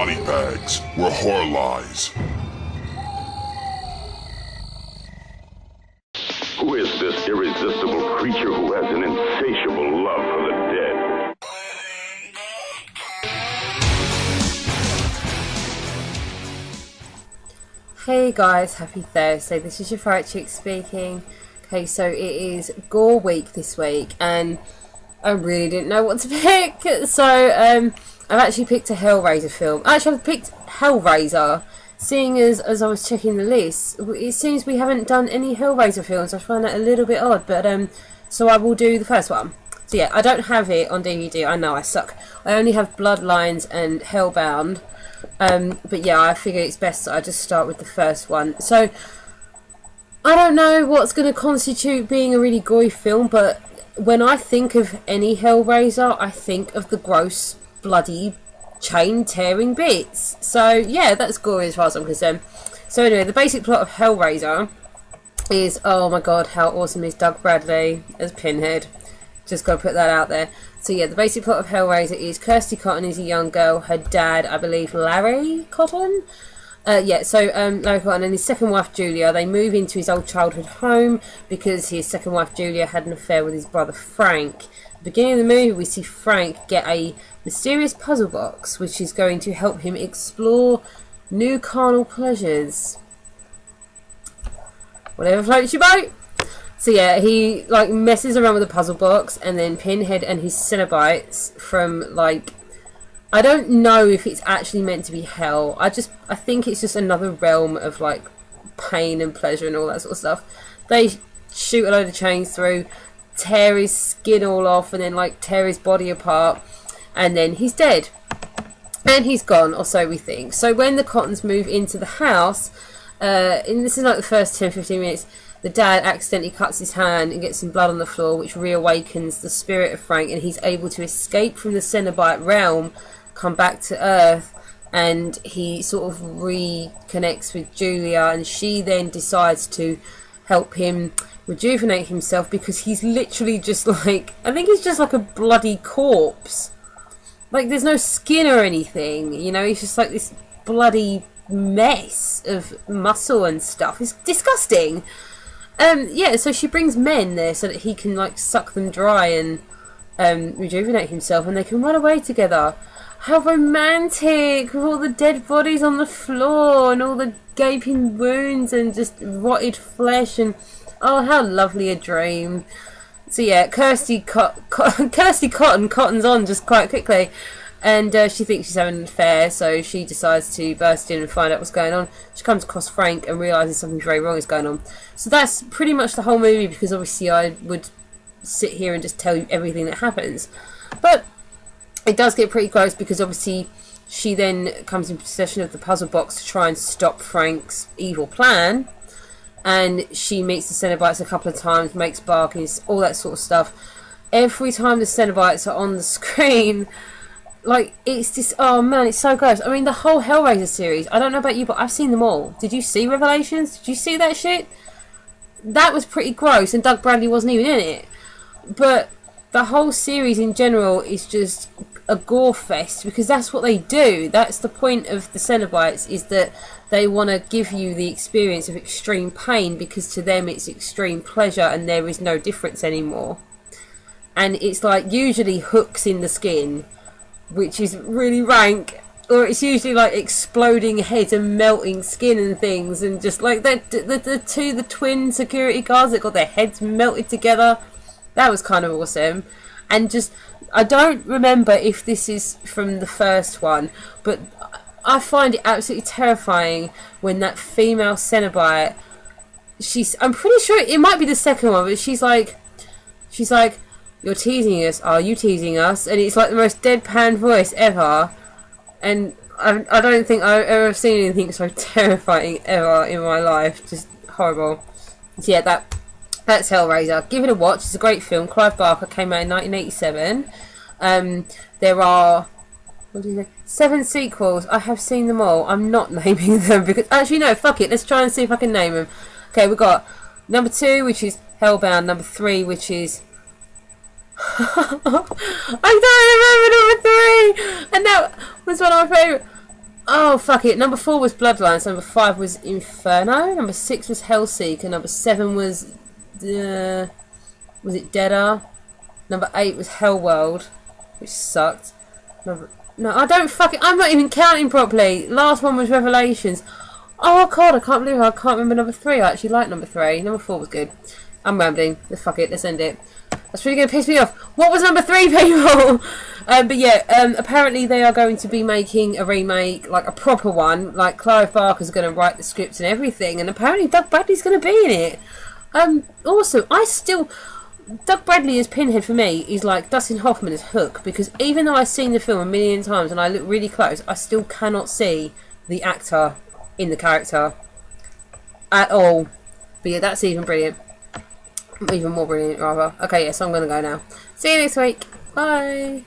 body bags where horror lies. Who is this irresistible creature who has an insatiable love for the dead? Hey guys, happy Thursday. This is your fright chick speaking. Okay, so it is gore week this week, and I really didn't know what to pick. So I've actually picked a Hellraiser film. Actually, I've picked Hellraiser. Seeing as I was checking the list, it seems we haven't done any Hellraiser films. I find that a little bit odd, but so I will do the first one. So yeah, I don't have it on DVD. I know I suck. I only have Bloodlines and Hellbound. But yeah, I figure it's best that I just start with the first one. So I don't know what's going to constitute being a really gory film, but when I think of any Hellraiser, I think of the gross, bloody, chain-tearing bits. So yeah, that's gory as far as I'm concerned. So anyway, the basic plot of Hellraiser is, oh my god, how awesome is Doug Bradley as Pinhead. Just got to put that out there. So yeah, the basic plot of Hellraiser is Kirsty Cotton is a young girl. Her dad, I believe, Larry Cotton? Larry Cotton and his second wife, Julia, they move into his old childhood home because his second wife, Julia, had an affair with his brother, Frank. At the beginning of the movie, we see Frank get a mysterious puzzle box, which is going to help him explore new carnal pleasures. Whatever floats your boat. So yeah, he like messes around with the puzzle box, and then Pinhead and his Cenobites from like, I don't know if it's actually meant to be hell. I think it's just another realm of like pain and pleasure and all that sort of stuff. They shoot a load of chains through, tear his skin all off, and then like tear his body apart, and then he's dead. And he's gone, or so we think. So when the Cottons move into the house, and this is like the first 10-15 minutes, the dad accidentally cuts his hand and gets some blood on the floor, which reawakens the spirit of Frank, and he's able to escape from the Cenobite realm, come back to Earth, and he sort of reconnects with Julia, and she then decides to help him rejuvenate himself because he's literally just like, I think he's just like a bloody corpse. Like, there's no skin or anything, you know, he's just like this bloody mess of muscle and stuff. It's disgusting. Yeah, so she brings men there so that he can like suck them dry and rejuvenate himself, and they can run away together. How romantic, with all the dead bodies on the floor and all the gaping wounds and just rotted flesh, and oh, how lovely a dream. So yeah, Kirsty Cotton cottons on just quite quickly, and she thinks she's having an affair, so she decides to burst in and find out what's going on. She comes across Frank and realises something very wrong is going on. So that's pretty much the whole movie, because obviously I would sit here and just tell you everything that happens. But it does get pretty close, because obviously she then comes in possession of the puzzle box to try and stop Frank's evil plan. And she meets the Cenobites a couple of times, makes bargains, all that sort of stuff. Every time the Cenobites are on the screen, like, it's just, oh man, it's so gross. I mean, the whole Hellraiser series, I don't know about you, but I've seen them all. Did you see Revelations? Did you see that shit? That was pretty gross, and Doug Bradley wasn't even in it. But the whole series in general is just a gore fest, because that's what they do. That's the point of the Cenobites, is that they want to give you the experience of extreme pain, because to them it's extreme pleasure and there is no difference anymore. And it's like usually hooks in the skin, which is really rank, or it's usually like exploding heads and melting skin and things, and just like the twin security guards that got their heads melted together. That was kind of awesome. And just, I don't remember if this is from the first one, but I find it absolutely terrifying when that female Cenobite, I'm pretty sure it might be the second one, but she's like, "You're teasing us, are you teasing us?" And it's like the most deadpan voice ever, and I don't think I've ever seen anything so terrifying ever in my life. Just horrible. So yeah, that's Hellraiser. Give it a watch. It's a great film. Clive Barker, came out in 1987. There are 7 sequels. I have seen them all. I'm not naming them because, actually no, fuck it. Let's try and see if I can name them. Okay, we've got number 2, which is Hellbound. Number 3, which is I don't remember number 3, and that was one of my favourite. Oh, fuck it. Number 4 was Bloodlines. Number 5 was Inferno. Number 6 was Hellseeker. Number 7 was it Deader? Number 8 was Hellworld, which sucked. No, I don't fucking... I'm not even counting properly. Last one was Revelations. Oh, God, I can't believe I can't remember number 3. I actually like number 3. Number 4 was good. I'm rambling. Fuck it, let's end it. That's really going to piss me off. What was number 3, people? But yeah, apparently they are going to be making a remake, like a proper one. Like, Clive Barker's going to write the scripts and everything. And apparently Doug Bradley's going to be in it. Also, Doug Bradley as Pinhead for me is like Dustin Hoffman as Hook, because even though I've seen the film a million times and I look really close, I still cannot see the actor in the character at all. But yeah, that's even brilliant. Even more brilliant, rather. Okay, yes, I'm going to go now. See you next week. Bye.